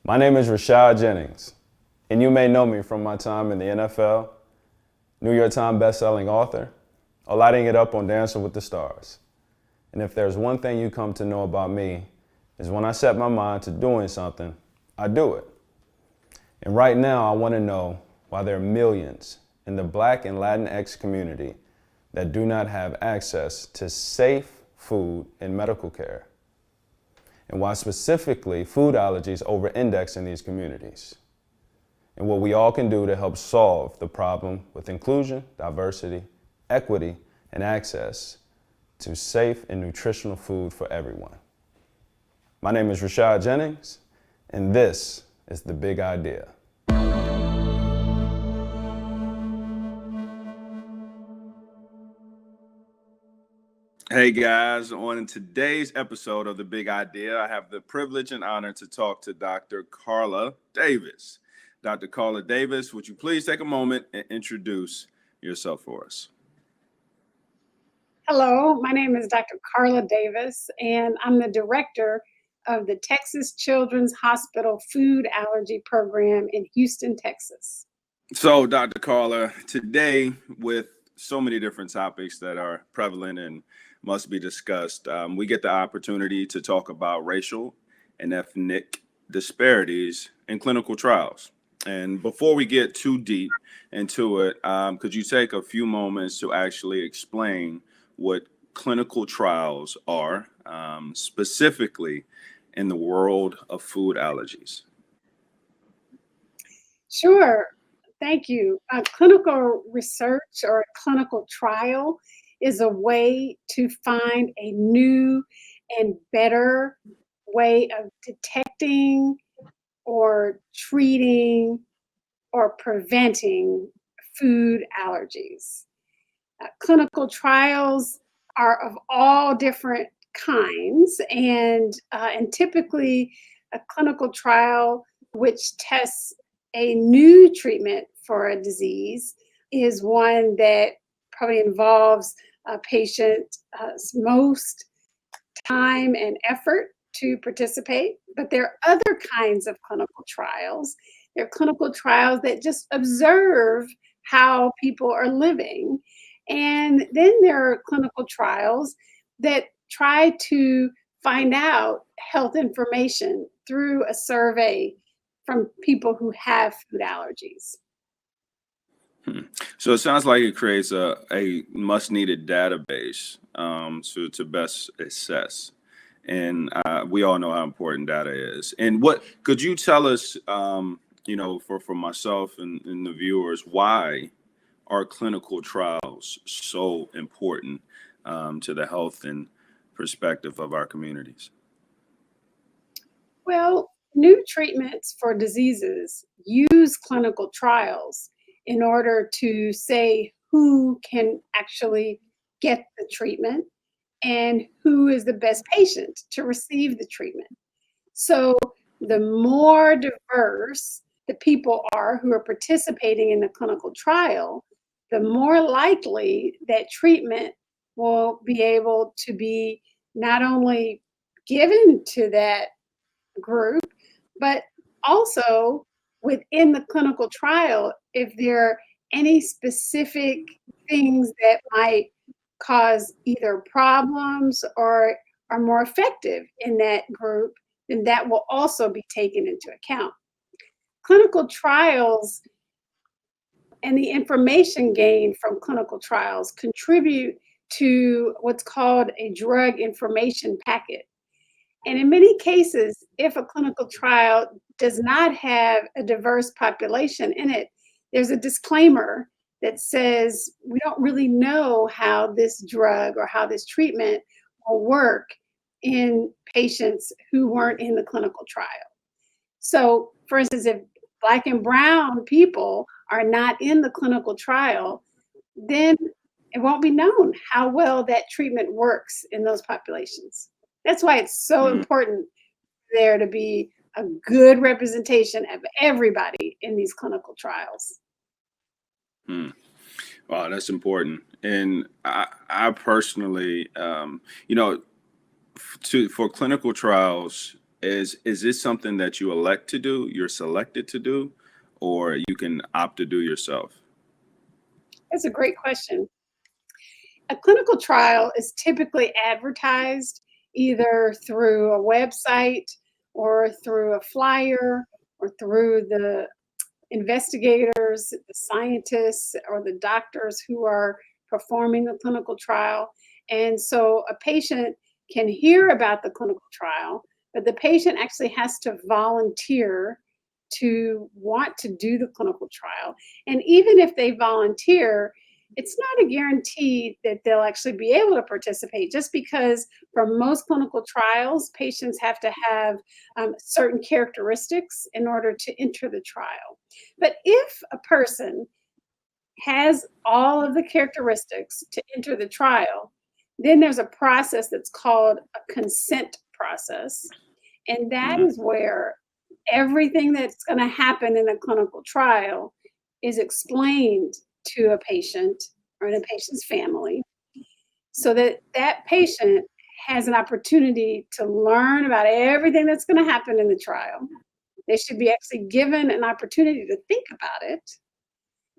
My name is Rashad Jennings, and you may know me from my time in the NFL, New York Times bestselling author, or lighting it up on Dancing with the Stars. And if there's one thing you come to know about me, is when I set my mind to doing something, I do it. And right now, I want to know why there are millions in the Black and Latinx community that do not have access to safe food and medical care, and why specifically food allergies over-index in these communities, and what we all can do to help solve the problem with inclusion, diversity, equity, and access to safe and nutritional food for everyone. My name is Rashad Jennings, and this is The Big Idea. Hey guys, on today's episode of The Big Idea, I have the privilege and honor to talk to Dr. Carla Davis. Dr. Carla Davis, would you please take a moment and introduce yourself for us? Hello, my name is Dr. Carla Davis, and I'm the director of the Texas Children's Hospital Food Allergy Program in Houston, Texas. So, Dr. Carla, today with so many different topics that are prevalent and must be discussed, we get the opportunity to talk about racial and ethnic disparities in clinical trials. And before we get too deep into it, could you take a few moments to actually explain what clinical trials are, specifically in the world of food allergies? Sure, thank you. Clinical research or a clinical trial is a way to find a new and better way of detecting or treating or preventing food allergies. Clinical trials are of all different kinds, and typically a clinical trial which tests a new treatment for a disease is one that probably involves a patient most time and effort to participate. But there are other kinds of clinical trials. There are clinical trials that just observe how people are living. And then there are clinical trials that try to find out health information through a survey from people who have food allergies. So it sounds like it creates a much-needed database to best assess. And we all know how important data is. And what could you tell us, for myself and the viewers, why are clinical trials so important to the health and perspective of our communities? Well, new treatments for diseases use clinical trials in order to say who can actually get the treatment and who is the best patient to receive the treatment. So the more diverse the people are who are participating in the clinical trial, the more likely that treatment will be able to be not only given to that group, but also within the clinical trial, if there are any specific things that might cause either problems or are more effective in that group, then that will also be taken into account. Clinical trials and the information gained from clinical trials contribute to what's called a drug information packet. And in many cases, if a clinical trial does not have a diverse population in it, there's a disclaimer that says we don't really know how this drug or how this treatment will work in patients who weren't in the clinical trial. So, for instance, if Black and brown people are not in the clinical trial, then it won't be known how well that treatment works in those populations. That's why it's so important for there to be a good representation of everybody in these clinical trials. Wow, that's important. And I personally, for clinical trials Is this something that you elect to do, you're selected to do, or you can opt to do yourself? That's a great question. A clinical trial is typically advertised either through a website or through a flyer or through the investigators, the scientists, or the doctors who are performing the clinical trial. And so a patient can hear about the clinical trial, but the patient actually has to volunteer to want to do the clinical trial. And even if they volunteer, it's not a guarantee that they'll actually be able to participate, just because for most clinical trials, patients have to have certain characteristics in order to enter the trial. But if a person has all of the characteristics to enter the trial, then there's a process that's called a consent process. And that is where everything that's going to happen in a clinical trial is explained to a patient or in a patient's family, so that that patient has an opportunity to learn about everything that's going to happen in the trial. They should be actually given an opportunity to think about it.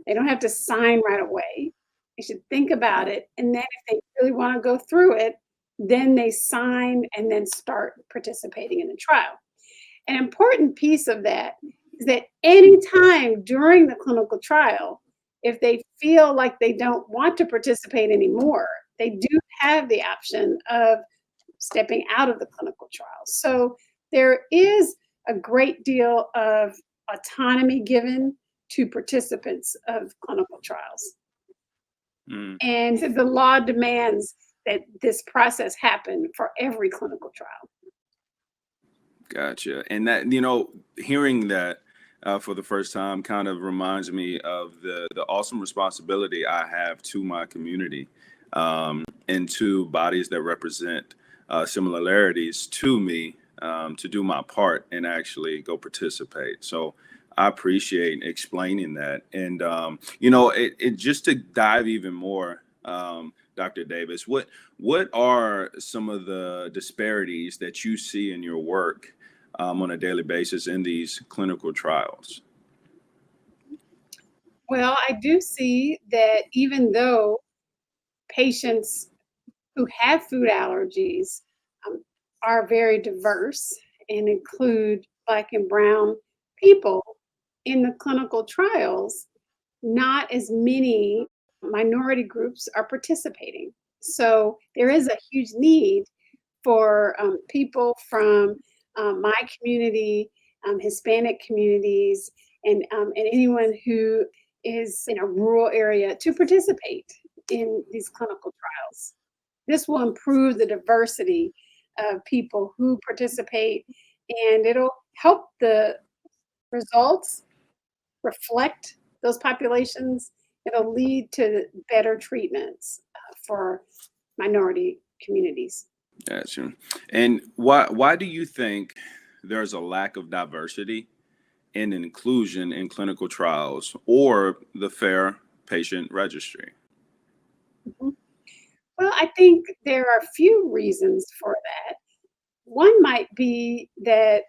They don't have to sign right away. They should think about it. And then if they really want to go through it, then they sign and then start participating in the trial. An important piece of that is that anytime during the clinical trial, if they feel like they don't want to participate anymore, they do have the option of stepping out of the clinical trial. So there is a great deal of autonomy given to participants of clinical trials. And the law demands that this process happen for every clinical trial. Gotcha. And that, hearing that for the first time kind of reminds me of the awesome responsibility I have to my community, and to bodies that represent similarities to me, to do my part and actually go participate. So I appreciate explaining that. And, it just to dive even more, Dr. Davis, what are some of the disparities that you see in your work on a daily basis in these clinical trials? Well, I do see that even though patients who have food allergies are very diverse and include Black and Brown people in the clinical trials, not as many minority groups are participating. So there is a huge need for people from my community, Hispanic communities, and anyone who is in a rural area to participate in these clinical trials. This will improve the diversity of people who participate, and it'll help the results reflect those populations. It'll lead to better treatments for minority communities. Gotcha. And why do you think there's a lack of diversity and inclusion in clinical trials or the FAIR patient registry? Mhm. Well, I think there are a few reasons for that. One might be that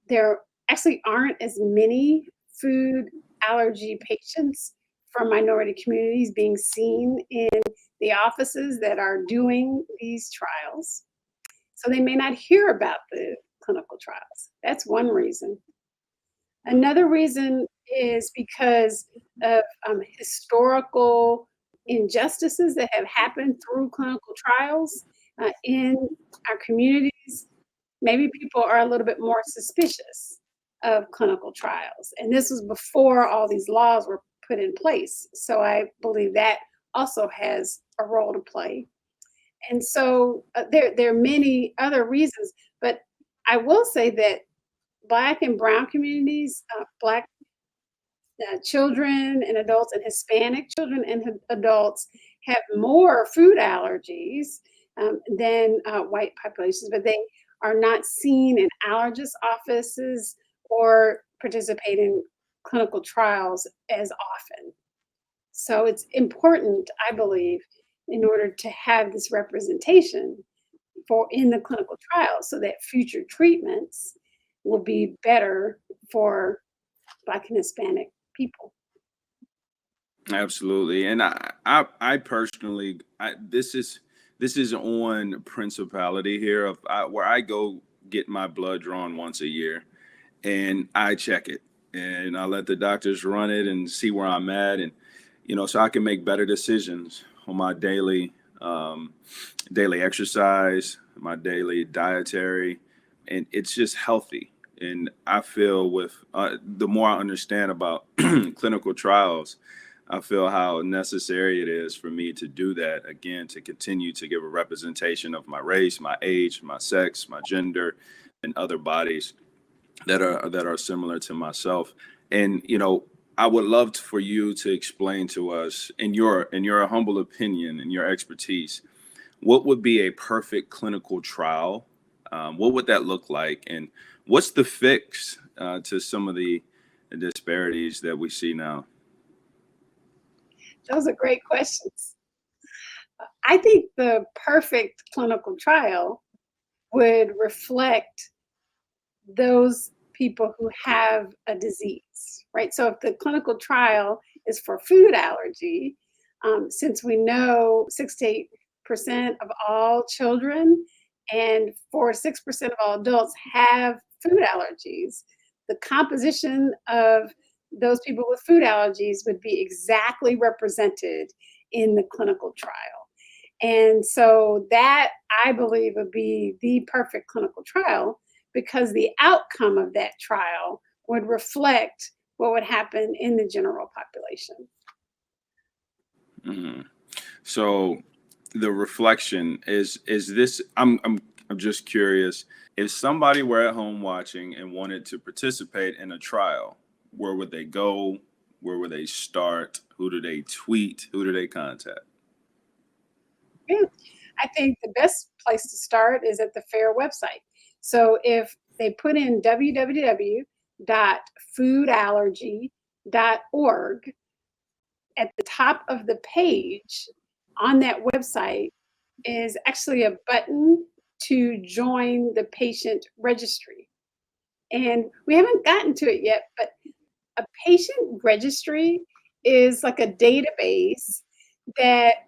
there actually aren't as many food allergy patients from minority communities being seen in the offices that are doing these trials. So they may not hear about the clinical trials. That's one reason. Another reason is because of historical injustices that have happened through clinical trials in our communities. Maybe people are a little bit more suspicious of clinical trials. And this was before all these laws were put in place. So I believe that also has a role to play. And so there are many other reasons, but I will say that Black and Brown communities, Black children and adults, and Hispanic children and adults have more food allergies than white populations, but they are not seen in allergist offices or participate in clinical trials as often. So it's important, I believe, in order to have this representation for in the clinical trial so that future treatments will be better for Black and Hispanic people. Absolutely. And I personally, this is on principality here of where I go get my blood drawn once a year, and I check it, and I let the doctors run it and see where I'm at, and so I can make better decisions on my daily exercise, my daily dietary, and it's just healthy. And I feel with the more I understand about clinical trials, I feel how necessary it is for me to do that again, to continue to give a representation of my race, my age, my sex, my gender, and other bodies that are similar to myself. And I would love for you to explain to us, in your humble opinion and your expertise, what would be a perfect clinical trial? What would that look like? And what's the fix to some of the disparities that we see now? Those are great questions. I think the perfect clinical trial would reflect those people who have a disease, right? So if the clinical trial is for food allergy, since we know 6 to 8% of all children and 4 to 6% of all adults have food allergies, the composition of those people with food allergies would be exactly represented in the clinical trial. And so that, I believe, would be the perfect clinical trial, because the outcome of that trial would reflect what would happen in the general population. Mm-hmm. So the reflection is this. I'm just curious. If somebody were at home watching and wanted to participate in a trial, where would they go? Where would they start? Who do they tweet? Who do they contact? Yeah, I think the best place to start is at the FAIR website. So if they put in www.foodallergy.org, at the top of the page on that website is actually a button to join the patient registry. And we haven't gotten to it yet, but a patient registry is like a database that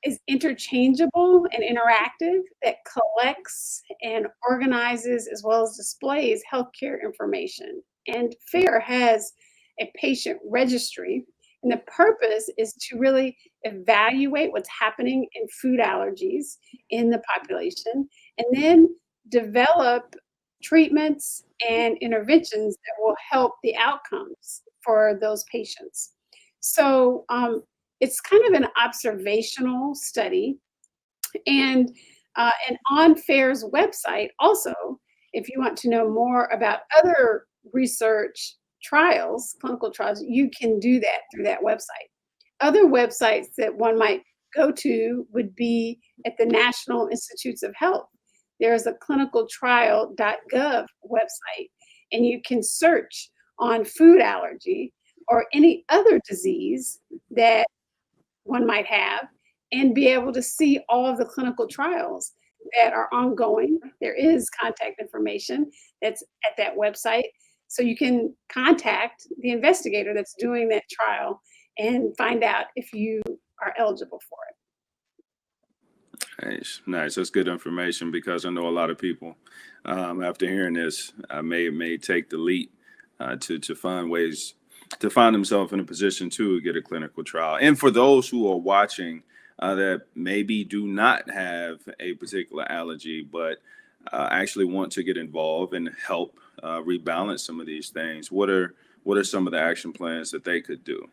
is interchangeable and interactive, that collects and organizes as well as displays healthcare information. And FAIR has a patient registry, and the purpose is to really evaluate what's happening in food allergies in the population, and then develop treatments and interventions that will help the outcomes for those patients. So it's kind of an observational study. And on FAIR's website, also, if you want to know more about other research trials, clinical trials, you can do that through that website. Other websites that one might go to would be at the National Institutes of Health. There's a clinicaltrial.gov website, and you can search on food allergy or any other disease that one might have and be able to see all of the clinical trials that are ongoing. There is contact information that's at that website. So you can contact the investigator that's doing that trial and find out if you are eligible for it. Nice. That's good information, because I know a lot of people, after hearing this, may take the leap to find ways to find themselves in a position to get a clinical trial. And for those who are watching that maybe do not have a particular allergy, but actually want to get involved and help rebalance some of these things, what are some of the action plans that they could do?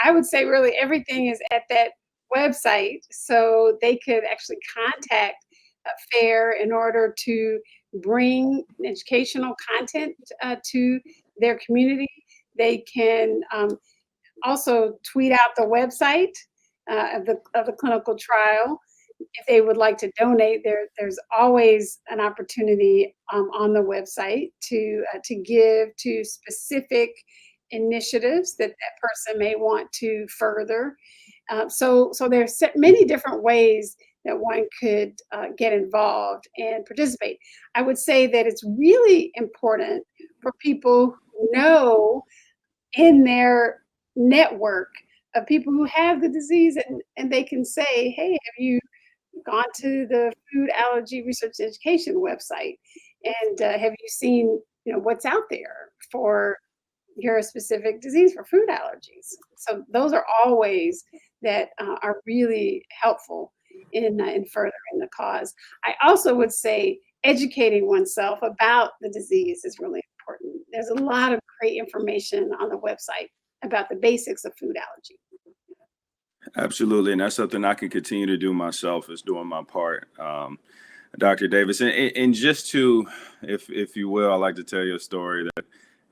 I would say really everything is at that website, so they could actually contact FAIR in order to bring educational content to their community. They can also tweet out the website of the clinical trial. If they would like to donate, there's always an opportunity on the website to give to specific initiatives that person may want to further. So there's many different ways that one could get involved and participate. I would say that it's really important for people who know in their network of people who have the disease, and they can say, hey, have you gone to the Food Allergy Research and Education website, and have you seen what's out there for your specific disease for food allergies? So those are all ways that are really helpful in furthering the cause. I also would say educating oneself about the disease is really important. There's a lot of great information on the website about the basics of food allergy. Absolutely, and that's something I can continue to do myself, is doing my part, Dr. Davis. And just to, if you will, I like to tell you a story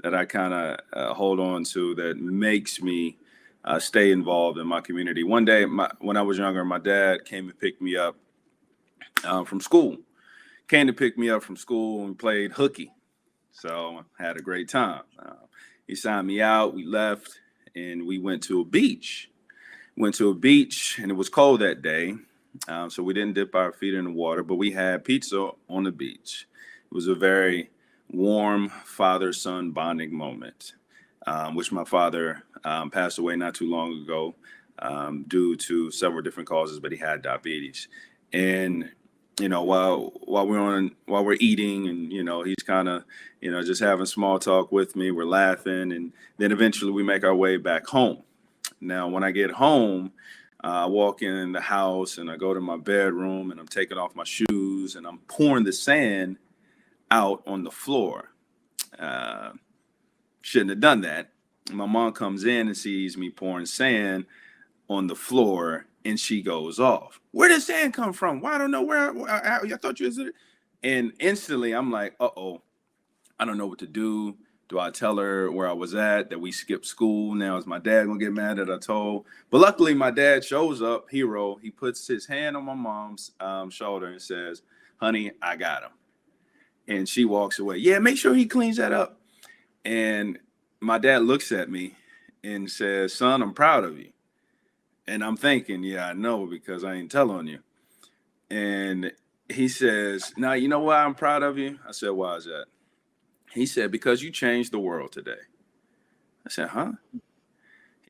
that I kind of hold on to that makes me stay involved in my community. One day, when I was younger, my dad came and picked me up from school. Came to pick me up from school and played hooky. So I had a great time. He signed me out. We left and we went to a beach. And it was cold that day. So we didn't dip our feet in the water, but we had pizza on the beach. It was a very warm father-son bonding moment, which my father passed away not too long ago due to several different causes, but he had diabetes. And while we're eating, and he's kind of just having small talk with me, we're laughing, and then eventually we make our way back home. Now, when I get home, I walk in the house and I go to my bedroom and I'm taking off my shoes and I'm pouring the sand out on the floor. Shouldn't have done that. My mom comes in and sees me pouring sand on the floor, and she goes off. Where did sand come from? Well, I don't know where. I thought you was there. And instantly I'm like, uh-oh, I don't know what to do. Do I tell her where I was at, that we skipped school? Now is my dad gonna get mad that I told? But luckily my dad shows up, hero. He puts his hand on my mom's shoulder and says, honey, I got him. And she walks away. Yeah, make sure he cleans that up. And my dad looks at me and says, son, I'm proud of you. And I'm thinking, yeah, I know, because I ain't telling you. And he says, now, you know why I'm proud of you? I said, why is that? He said, because you changed the world today. I said, huh?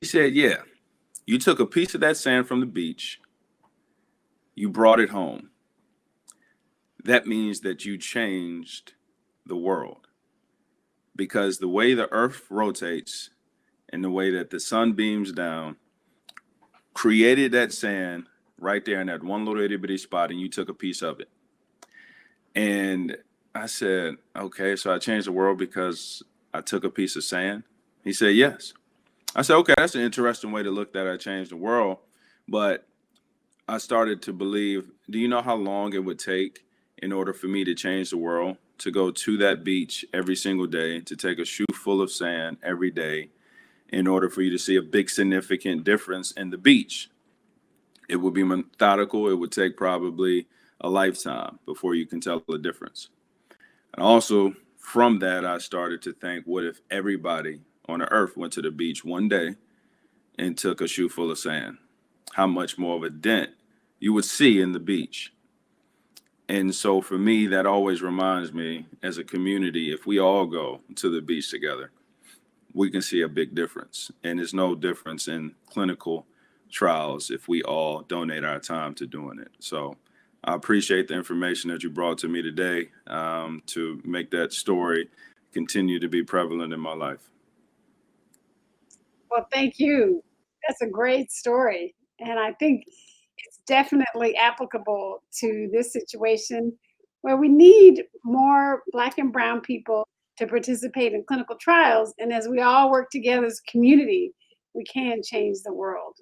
He said, yeah, you took a piece of that sand from the beach. You brought it home. That means that you changed the world, because the way the earth rotates and the way that the sun beams down created that sand right there in that one little itty bitty spot, and you took a piece of it. And I said, okay, so I changed the world because I took a piece of sand? He said, yes. I said, okay, that's an interesting way to look at I changed the world. But I started to believe, do you know how long it would take in order for me to change the world, to go to that beach every single day, to take a shoe full of sand every day, in order for you to see a big significant difference in the beach? It would be methodical. It would take probably a lifetime before you can tell the difference. And also from that, I started to think, what if everybody on the earth went to the beach one day and took a shoe full of sand? How much more of a dent you would see in the beach? And so for me, that always reminds me, as a community, if we all go to the beach together, we can see a big difference. And there's no difference in clinical trials if we all donate our time to doing it. So I appreciate the information that you brought to me today to make that story continue to be prevalent in my life. Well, thank you. That's a great story. And I think it's definitely applicable to this situation, where we need more Black and Brown people to participate in clinical trials. And as we all work together as a community, we can change the world.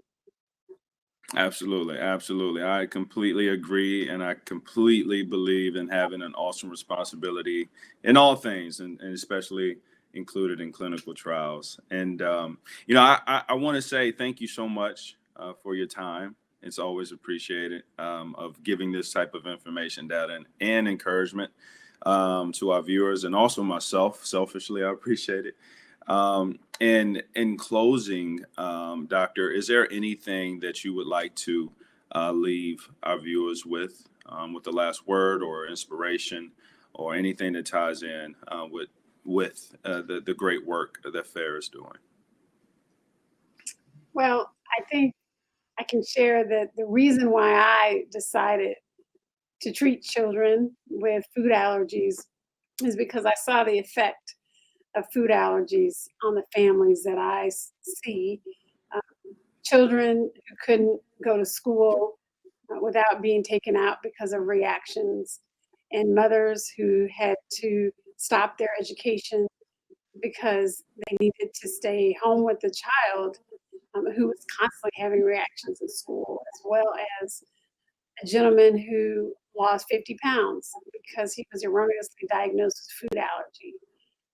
Absolutely. Absolutely. I completely agree. And I completely believe in having an awesome responsibility in all things, and especially included in clinical trials. And, I want to say thank you so much for your time. It's always appreciated of giving this type of information, data, and encouragement to our viewers, and also myself. Selfishly, I appreciate it. And in closing, Doctor, is there anything that you would like to leave our viewers with the last word or inspiration or anything that ties in with the great work that FAIR is doing? Well, I think I can share that the reason why I decided to treat children with food allergies is because I saw the effect of food allergies on the families that I see. Uh, Children who couldn't go to school without being taken out because of reactions, and mothers who had to stop their education because they needed to stay home with the child who was constantly having reactions in school, as well as a gentleman who lost 50 pounds because he was erroneously diagnosed with food allergy.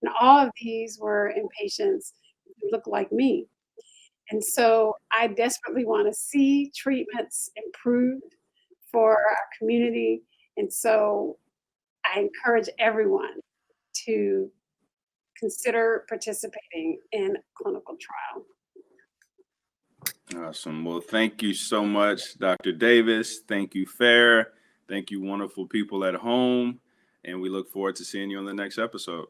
And all of these were in patients who looked like me. And so I desperately want to see treatments improved for our community. And so I encourage everyone to consider participating in a clinical trial. Awesome. Well, thank you so much, Dr. Davis. Thank you, FAIR. Thank you, wonderful people at home. And we look forward to seeing you on the next episode.